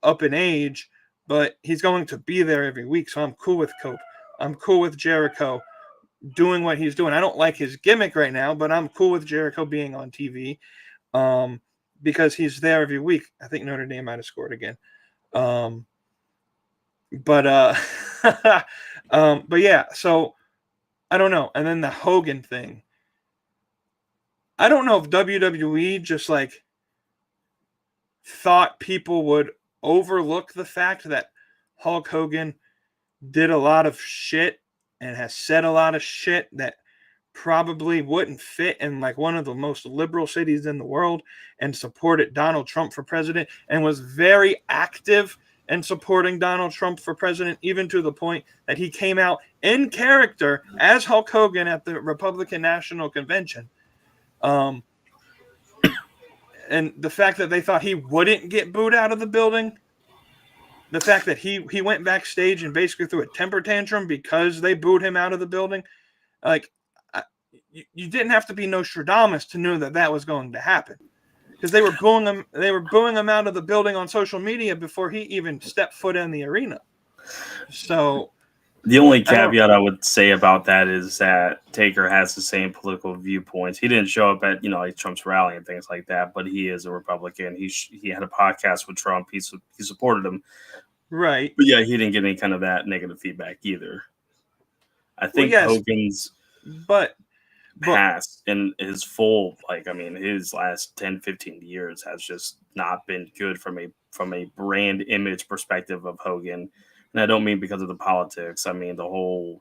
up in age, but he's going to be there every week. So I'm cool with Cope. I'm cool with Jericho doing what he's doing. I don't like his gimmick right now, but I'm cool with Jericho being on TV, because he's there every week. I think Notre Dame might have scored again. But yeah, so I don't know. And then the Hogan thing. I don't know if WWE just like thought people would overlook the fact that Hulk Hogan did a lot of shit and has said a lot of shit that probably wouldn't fit in like one of the most liberal cities in the world, and supported Donald Trump for president, and was very active in supporting Donald Trump for president, even to the point that he came out in character as Hulk Hogan at the Republican National Convention. And the fact that they thought he wouldn't get booed out of the building, the fact that he went backstage and basically threw a temper tantrum because they booed him out of the building, like, you didn't have to be Nostradamus to know that that was going to happen, because they were booing him. They were booing him out of the building on social media before he even stepped foot in the arena. So The only caveat I would say about that is that Taker has the same political viewpoints. He didn't show up at like Trump's rally and things like that, but he is a Republican. He had a podcast with Trump. He supported him, right? But yeah, he didn't get any kind of that negative feedback either. I think Hogan's past and his full his last 10, 15 years has just not been good from a brand image perspective of Hogan. And I don't mean because of the politics. I mean, go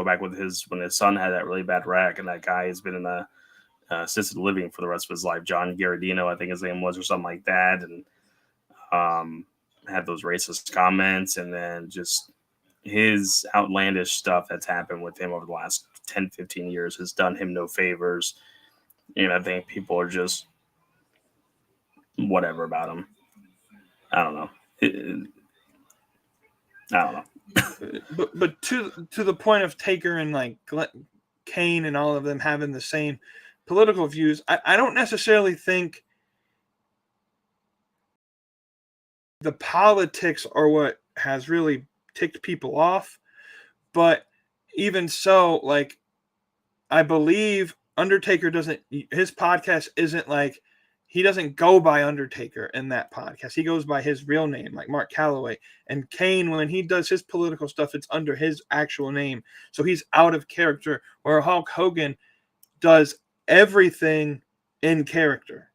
back with when his son had that really bad wreck, and that guy has been in a assisted living for the rest of his life. John Garradino, I think his name was, or something like that. And had those racist comments, and then just his outlandish stuff that's happened with him over the last 10, 15 years has done him no favors. And I think people are just whatever about him. I don't know. I don't know. but to the point of Taker and like Kane and all of them having the same political views, I don't necessarily think the politics are what has really ticked people off. But even so, like, I believe Undertaker his podcast isn't like, he doesn't go by Undertaker in that podcast. He goes by his real name, like Mark Calloway. And Kane, when he does his political stuff, it's under his actual name. So he's out of character, where Hulk Hogan does everything in character.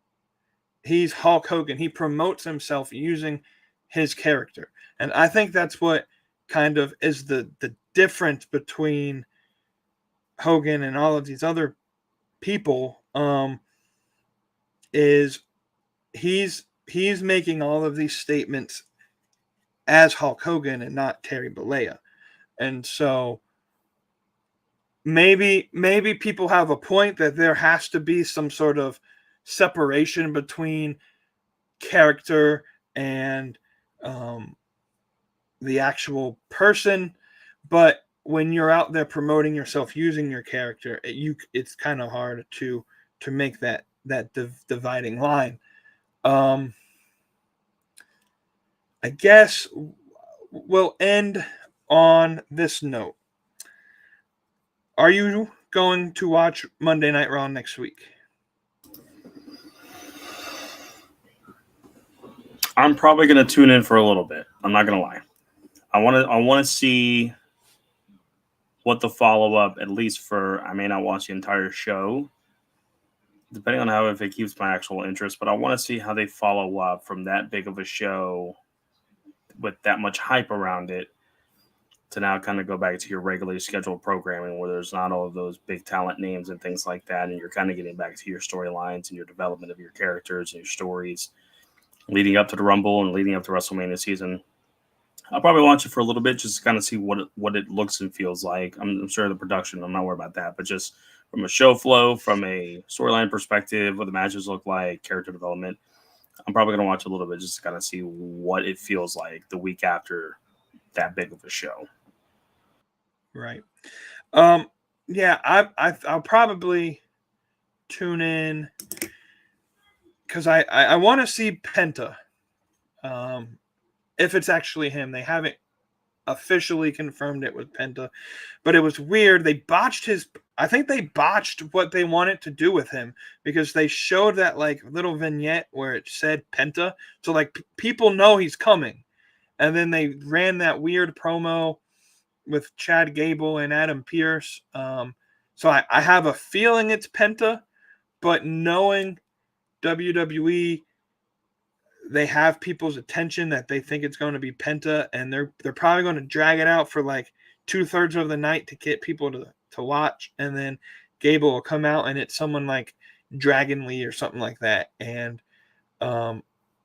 He's Hulk Hogan. He promotes himself using his character. And I think that's what kind of is the difference between Hogan and all of these other people, is he's making all of these statements as Hulk Hogan and not Terry Bollea. And so maybe people have a point that there has to be some sort of separation between character and the actual person. But when you're out there promoting yourself using your character, it's kind of hard to make that dividing line. I guess we'll end on this note. Are you going to watch Monday Night Raw next week? I'm probably going to tune in for a little bit. I'm not going to lie. I want to see what the follow-up, at least for, I may not watch the entire show, depending on if it keeps my actual interest, but I want to see how they follow up from that big of a show with that much hype around it to now kind of go back to your regularly scheduled programming where there's not all of those big talent names and things like that, and you're kind of getting back to your storylines and your development of your characters and your stories leading up to the Rumble and leading up to WrestleMania season. I'll probably watch it for a little bit just to kind of see what it looks and feels like. I'm sure the production, I'm not worried about that, but just from a show flow, from a storyline perspective, what the matches look like, character development, I'm probably going to watch a little bit just to kind of see what it feels like the week after that big of a show. Right. Yeah, I'll probably tune in because I want to see Penta. If it's actually him. They haven't officially confirmed it with Penta, but it was weird. I think they botched what they wanted to do with him, because they showed that like little vignette where it said Penta. So like people know he's coming. And then they ran that weird promo with Chad Gable and Adam Pearce. So I have a feeling it's Penta, but knowing WWE, they have people's attention that they think it's going to be Penta, and they're probably going to drag it out for like 2/3 of the night to get people to watch, and then Gable will come out and it's someone like Dragon Lee or something like that, and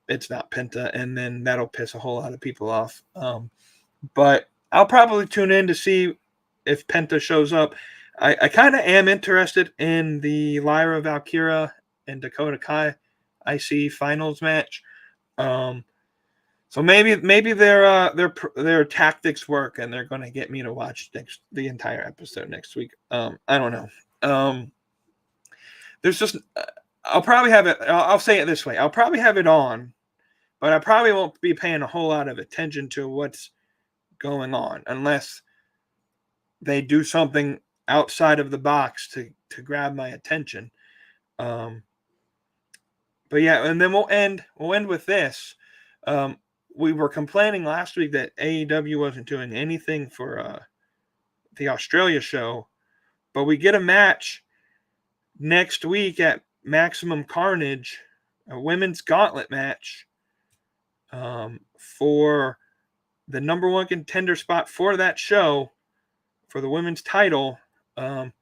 it's not Penta, and then that'll piss a whole lot of people off. But I'll probably tune in to see if Penta shows up. I kind of am interested in the Lyra Valkyria and Dakota Kai IC finals match. So maybe their tactics work, and they're going to get me to watch the entire episode next week. I don't know. There's just I'll probably have it. I'll say it this way: I'll probably have it on, but I probably won't be paying a whole lot of attention to what's going on unless they do something outside of the box to grab my attention. But yeah, and then we'll end with this. We were complaining last week that AEW wasn't doing anything for the Australia show, but we get a match next week at Maximum Carnage, a women's gauntlet match for the number one contender spot for that show for the women's title. I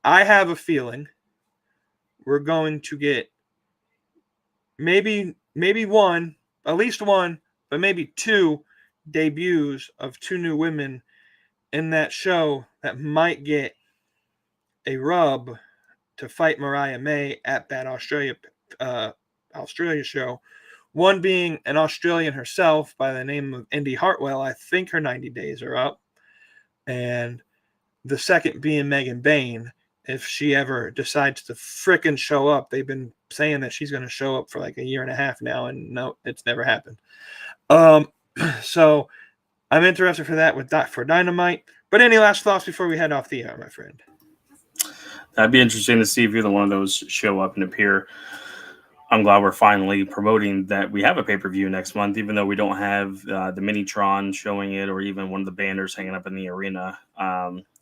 have a feeling we're going to get maybe one, at least one, but maybe two debuts of two new women in that show that might get a rub to fight Mariah May at that Australia show. One being an Australian herself by the name of Indy Hartwell. I think her 90 days are up. And the second being Megan Bain, if she ever decides to frickin' show up. They've been saying that she's going to show up for like a year and a half now, and no, it's never happened. So I'm interested for that for Dynamite. But any last thoughts before we head off the air, my friend? That'd be interesting to see if either one of those show up and appear. I'm glad we're finally promoting that we have a pay-per-view next month, even though we don't have the Minitron showing it or even one of the banners hanging up in the arena.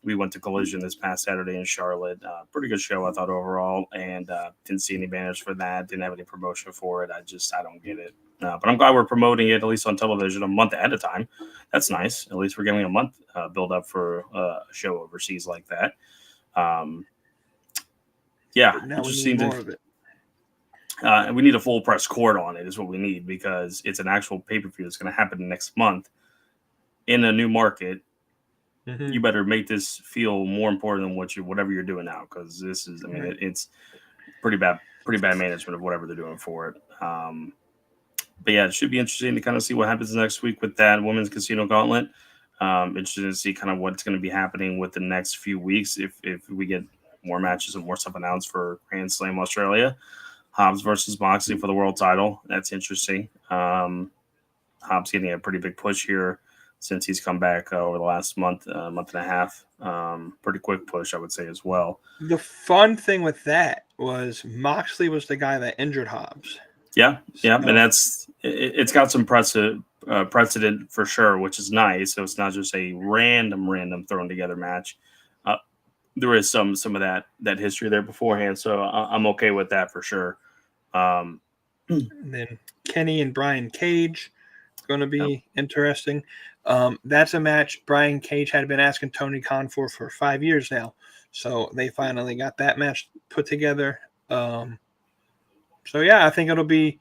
We went to Collision this past Saturday in Charlotte. Pretty good show, I thought, overall, and didn't see any banners for that. Didn't have any promotion for it. I don't get it. But I'm glad we're promoting it, at least on television, a month ahead of time. That's nice. At least we're getting a month build up for a show overseas like that. Yeah, now we need more of it. We need a full press court on it is what we need, because it's an actual pay-per-view that's going to happen next month in a new market. Mm-hmm. You better make this feel more important than whatever you're doing now, because this is, it's pretty bad management of whatever they're doing for it. But yeah, it should be interesting to kind of see what happens next week with that Women's Casino Gauntlet. Interesting to see kind of what's going to be happening with the next few weeks if we get more matches and more stuff announced for Grand Slam Australia. Hobbs versus Moxley for the world title. That's interesting. Hobbs getting a pretty big push here since he's come back over the last month and a half. Pretty quick push, I would say, as well. The fun thing with that was Moxley was the guy that injured Hobbs. Yeah, and it's got some precedent for sure, which is nice. So it's not just a random thrown together match. There is some of that history there beforehand, so I'm okay with that for sure. And then Kenny and Brian Cage is going to be interesting. That's a match Brian Cage had been asking Tony Khan for 5 years now, so they finally got that match put together. So yeah, I think it'll be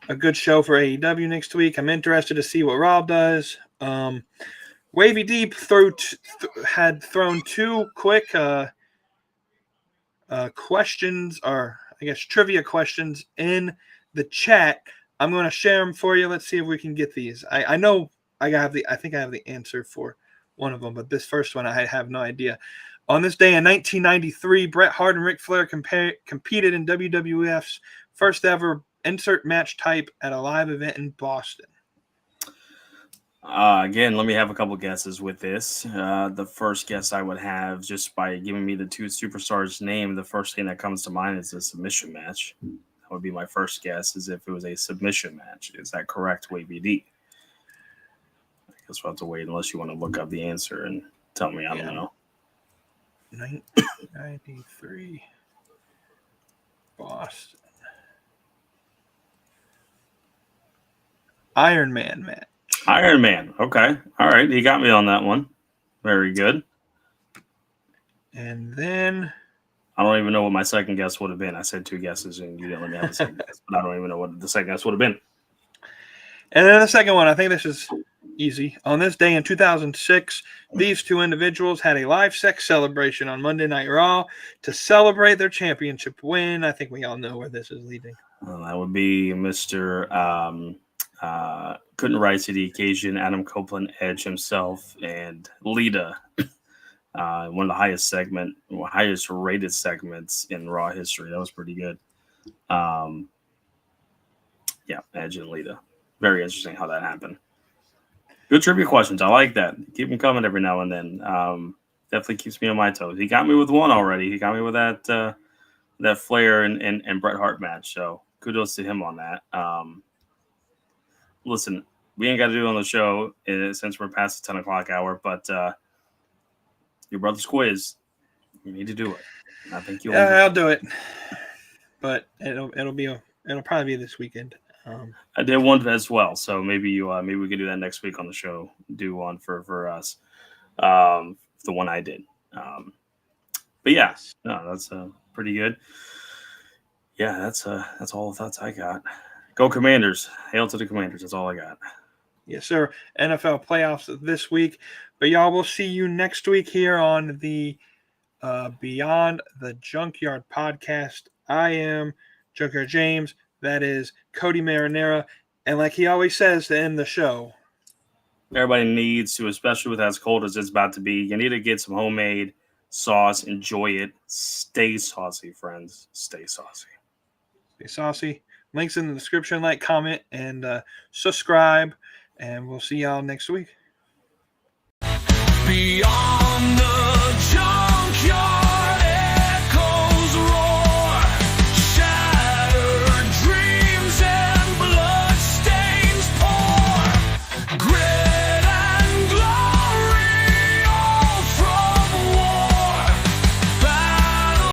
a good show for AEW next week. I'm interested to see what Raw does. Wavy Deep had thrown two quick questions, or I guess trivia questions, in the chat. I'm going to share them for you. Let's see if we can get these. I know I think I have the answer for one of them, but this first one I have no idea. On this day in 1993, Bret Hart and Ric Flair competed in WWF's first ever insert match type at a live event in Boston. Again, let me have a couple guesses with this. The first guess I would have, just by giving me the two superstars' name, the first thing that comes to mind is a submission match. That would be my first guess, is if it was a submission match. Is that correct, Wavy D? I guess we'll have to wait unless you want to look up the answer and tell me. I don't know. 1993 Boston Iron Man match. Iron Man. Okay. All right. You got me on that one. Very good. And then I don't even know what my second guess would have been. I said two guesses and you didn't let me have the second guess, but I don't even know what the second guess would have been. And then the second one, I think this is easy. On this day in 2006, these two individuals had a live sex celebration on Monday Night Raw to celebrate their championship win. I think we all know where this is leading. That would be Mr. Couldn't rise to the occasion, Adam Copeland, Edge himself, and Lita. One of the highest rated segments in Raw history. That was pretty good. Yeah, Edge and Lita. Very interesting how that happened. Good trivia questions. I like that. Keep them coming every now and then. Definitely keeps me on my toes. He got me with one already. He got me with that Flair and Bret Hart match. So kudos to him on that. Listen, we ain't got to do it on the show since we're past the 10 o'clock hour, but your brother's quiz, you need to do it. I think you'll. I'll do it, but it'll probably be this weekend. I did one as well, so maybe we could do that next week on the show. Do one for us, the one I did. But yeah, no, that's pretty good. Yeah, that's all the thoughts I got. Go Commanders! Hail to the Commanders! That's all I got. Yes, sir. NFL playoffs this week, but y'all will see you next week here on the Beyond the Junkyard podcast. I am Junkyard James. That is Cody Marinara. And like he always says to end the show, everybody needs to, especially with as cold as it's about to be, you need to get some homemade sauce. Enjoy it. Stay saucy, friends. Stay saucy. Stay saucy. Links in the description. Like, comment, and subscribe. And we'll see y'all next week. Beyond the